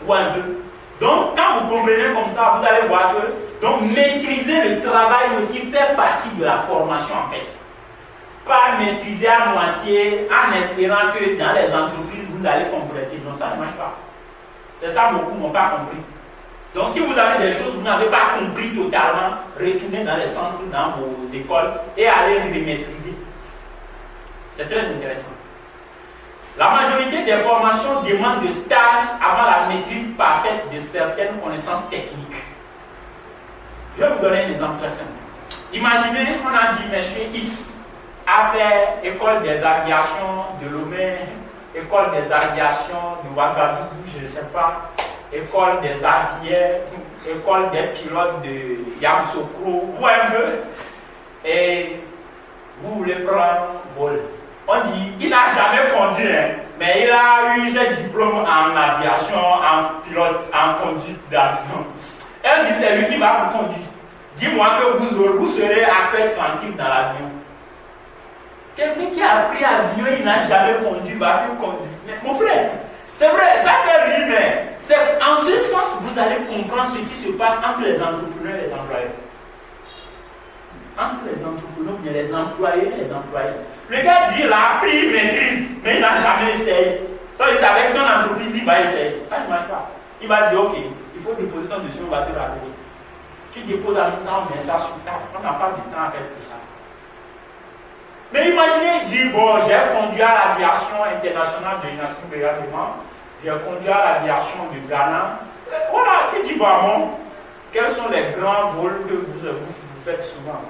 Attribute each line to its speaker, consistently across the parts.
Speaker 1: Ou un peu. Donc, quand vous comprenez comme ça, vous allez voir que donc, maîtriser le travail aussi fait partie de la formation en fait. Pas maîtriser à moitié en espérant que dans les entreprises, vous allez compléter. Non, ça ne marche pas. C'est ça, beaucoup n'ont pas compris. Donc, si vous avez des choses que vous n'avez pas compris totalement, retournez dans les centres, dans vos écoles et allez les maîtriser. C'est très intéressant. La majorité des formations demandent des stages avant la maîtrise parfaite de certaines connaissances techniques. Je vais vous donner un exemple très simple. Imaginez, on a dit, monsieur Is a fait école des aviations de Lomé, école des aviations de Ouagadougou, je ne sais pas, école des aviaires, école des pilotes de Yamoussoukro, ou un peu, et vous voulez prendre un vol. On dit, il n'a jamais conduit, hein, mais il a eu ses diplômes en aviation, en pilote, en conduite d'avion. Et on dit, c'est lui qui va vous conduire. Dis-moi que vous serez à peu tranquille dans l'avion. Quelqu'un qui a pris l'avion, il n'a jamais conduit, va vous conduire. Mais mon frère, c'est vrai, ça fait rire, mais c'est en ce sens vous allez comprendre ce qui se passe entre les entrepreneurs et les employés. Entre les entrepreneurs et les employés et les employés. Le gars dit, il a appris, il maîtrise, mais il n'a jamais essayé. Ça, il savait que ton entreprise, il va essayer. Ça ne marche pas. Il va dire, ok, il faut déposer ton dossier, on va te rappeler. Tu déposes en même temps, mais ça sur table. On n'a pas de temps à faire tout ça. Mais imaginez, il dit, bon, j'ai conduit à l'aviation internationale de l'Union Bégalement, j'ai conduit à l'aviation du Ghana. Voilà, tu dis, bon, quels sont les grands vols que vous faites souvent?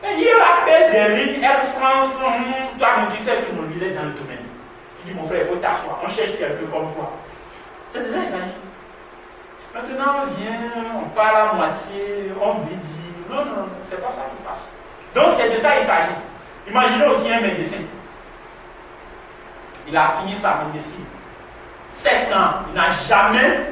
Speaker 1: Et il appelle des lignes Air France, toi, tu sais que mon il est dans le domaine. Il dit, mon frère, il faut t'asseoir, on cherche quelqu'un comme toi. C'est ça, ça. Maintenant, on vient, on parle à moitié, on lui dit, non, c'est pas ça qui passe. Donc, c'est de ça qu'il s'agit. Imaginez aussi un médecin. Il a fini sa médecine. 7 ans, il n'a jamais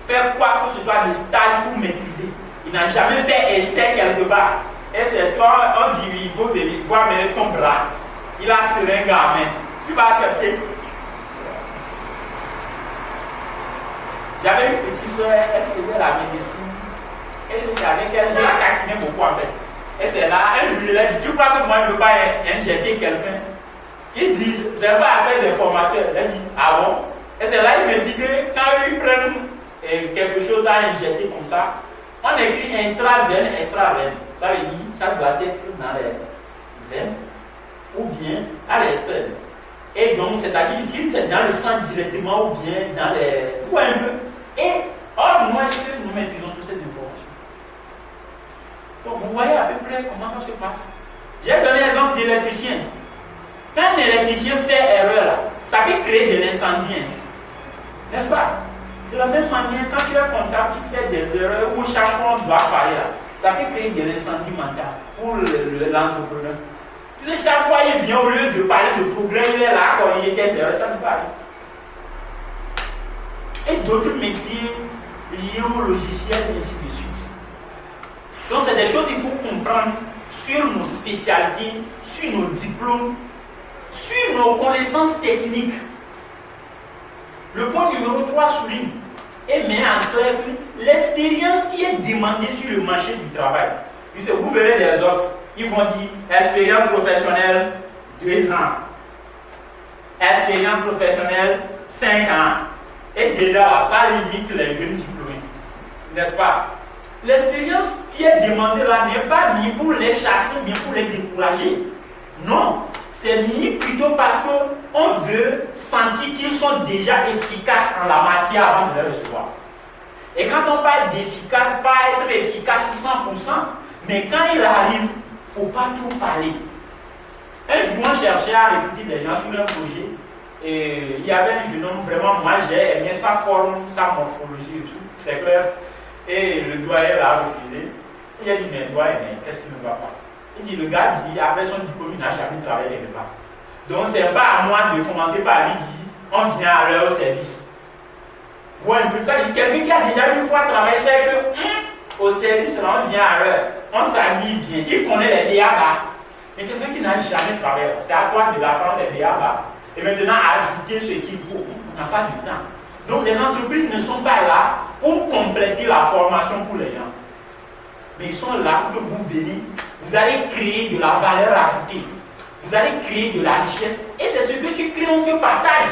Speaker 1: fait quoi que ce soit de stage pour maîtriser. Il n'a jamais fait essai quelque part. Et c'est toi, on dit, il faut voir mener ton bras. Il a seringue à main. Tu vas accepter. J'avais une petite soeur, elle faisait la médecine. Et c'est avec elle, j'ai taquiné beaucoup en fait. Et c'est là, un jour, je lui ai dit, tu crois que moi je ne veux pas injecter quelqu'un? Il dit, c'est pas affaire des formateurs. Elle dit, ah bon? Et c'est là, il me dit que quand ils prennent quelque chose à injecter comme ça, on écrit intravène, extravène. Ça veut dire, ça doit être dans les veines ou bien à l'externe. Et donc, c'est-à-dire, si c'est dans le sang directement ou bien dans les... Vous voyez un peu? Et, moi, est-ce que nous maîtrisons toutes ces informations? Donc, vous voyez à peu près comment ça se passe. J'ai donné l'exemple d'électricien. Quand un électricien fait erreur, là, ça peut créer de l'incendie. N'est-ce pas? De la même manière, quand tu es comptable, tu fais des erreurs où chaque fois on doit parler, là, ça peut créer de l'incendie mental pour l'entrepreneur. Parce que chaque fois il vient, au lieu de parler de progrès, il est là, quand il était erreurs, ça ne parle. Et d'autres métiers liés au logiciel, et ainsi de suite. Donc, c'est des choses qu'il faut comprendre sur nos spécialités, sur nos diplômes, sur nos connaissances techniques. Le point numéro 3 souligne et met en clair l'expérience qui est demandée sur le marché du travail. Puisque vous verrez les offres, ils vont dire expérience professionnelle 2 ans, expérience professionnelle 5 ans. Et déjà, ça limite les jeunes diplômés. N'est-ce pas? L'expérience qui est demandée là n'est pas ni pour les chasser, ni pour les décourager. Non, c'est ni plutôt parce qu'on veut sentir qu'ils sont déjà efficaces en la matière avant de les recevoir. Et quand on parle d'efficace, pas être efficace 100%, mais quand il arrive, il ne faut pas trop parler. Un jour, on cherchait à recruter des gens sur un projet. Et il y avait un jeune homme, vraiment, moi j'ai aimé sa forme, sa morphologie et tout, c'est clair. Et le doyen l'a refusé. Il a dit, mais doyen, qu'est-ce qui ne va pas? Il dit, le gars dit, après son diplôme, il n'a jamais travaillé quelque part. Donc, c'est pas à moi de commencer par lui dire, on vient à leur service. Ou un peu ça, quelqu'un qui a déjà une fois travaillé, c'est que au service, là, on vient à l'heure, on s'habille bien, il connaît les DABA. Mais quelqu'un qui n'a jamais travaillé, c'est à toi de l'apprendre les DABA. Et maintenant, ajouter ce qu'il faut. On n'a pas de temps. Donc les entreprises ne sont pas là pour compléter la formation pour les gens. Mais ils sont là pour que vous venez, vous allez créer de la valeur ajoutée. Vous allez créer de la richesse. Et c'est ce que tu crées, on te partage.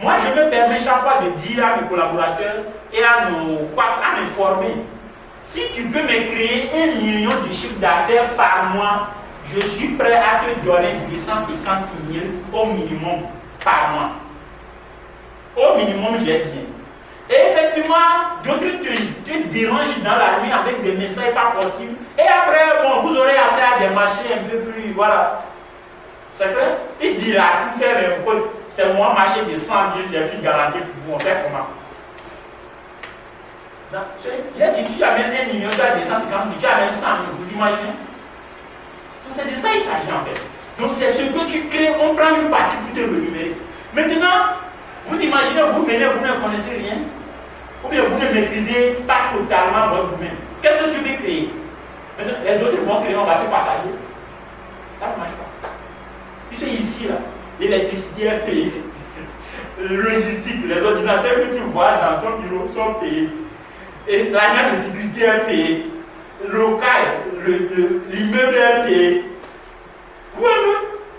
Speaker 1: Moi, je me permets chaque fois de dire à mes collaborateurs et à mes formés, si tu peux me créer 1 million de chiffre d'affaires par mois, je suis prêt à te donner 250 000 au minimum par mois. Au minimum, je l'ai dit. Et effectivement, d'autres te dérangent dans la nuit avec des messages pas possibles. Et après, bon, vous aurez accès à des marchés un peu plus, voilà. C'est clair? Il dit là, tout faire un peu. C'est moi, marché de 100 000, j'ai pu garantir pour vous. On fait comment? J'ai dit, si tu amènes 1 million, tu as 250 000, tu amènes 100 000, vous imaginez? Donc c'est de ça qu'il s'agit en fait. Donc c'est ce que tu crées, on prend une partie pour te rémunérer. Maintenant, vous imaginez, vous venez, vous ne connaissez rien, ou bien vous ne maîtrisez pas totalement votre domaine. Qu'est-ce que tu veux créer? Maintenant, les autres vont créer, on va te partager. Ça ne marche pas. Puisque ici, là, l'électricité est payée. Le logistique, les ordinateurs que tu vois dans ton bureau sont payés. Et l'agent de sécurité est payé. Le local, l'immeuble est payé. Voilà.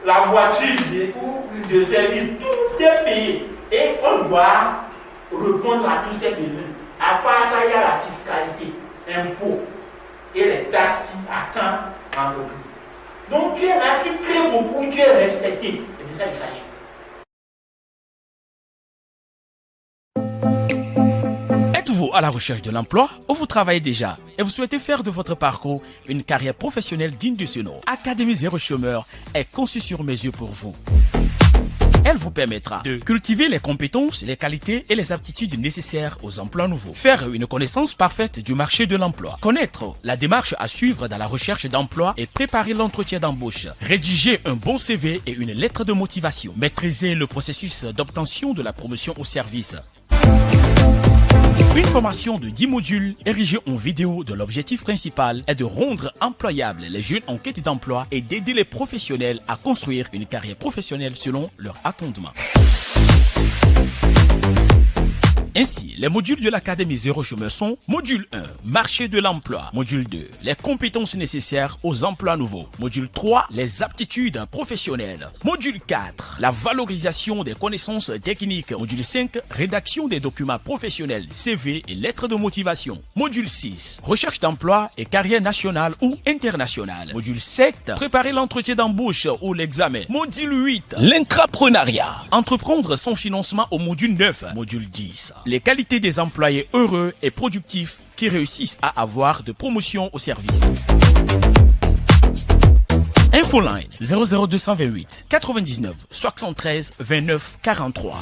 Speaker 1: La voiture ou de service, tout est payé. Et on doit répondre à tous ces besoins. À part ça, il y a la fiscalité, impôts et les taxes qui attendent l'entreprise. Donc tu es là, tu crées beaucoup, tu es respecté. C'est de ça qu'il s'agit.
Speaker 2: Êtes-vous à la recherche de l'emploi ou vous travaillez déjà et vous souhaitez faire de votre parcours une carrière professionnelle digne de ce nom? Académie Zéro Chômeur est conçue sur mesure pour vous. Elle vous permettra de cultiver les compétences, les qualités et les aptitudes nécessaires aux emplois nouveaux. Faire une connaissance parfaite du marché de l'emploi. Connaître la démarche à suivre dans la recherche d'emploi et préparer l'entretien d'embauche. Rédiger un bon CV et une lettre de motivation. Maîtriser le processus d'obtention de la promotion au service. Une formation de 10 modules érigée en vidéo dont l'objectif principal est de rendre employables les jeunes en quête d'emploi et d'aider les professionnels à construire une carrière professionnelle selon leurs attendements. Ainsi, les modules de l'Académie Zéro Chômeur sont module 1, marché de l'emploi. Module 2, les compétences nécessaires aux emplois nouveaux. Module 3, les aptitudes professionnelles. Module 4, la valorisation des connaissances techniques. Module 5, rédaction des documents professionnels, CV et lettres de motivation. Module 6, recherche d'emploi et carrière nationale ou internationale. Module 7, préparer l'entretien d'embauche ou l'examen. Module 8, l'intrapreneuriat. Entreprendre son financement au module 9. Module 10, les qualités des employés heureux et productifs qui réussissent à avoir de promotion au service. Infoline 00228 99 73 29 43.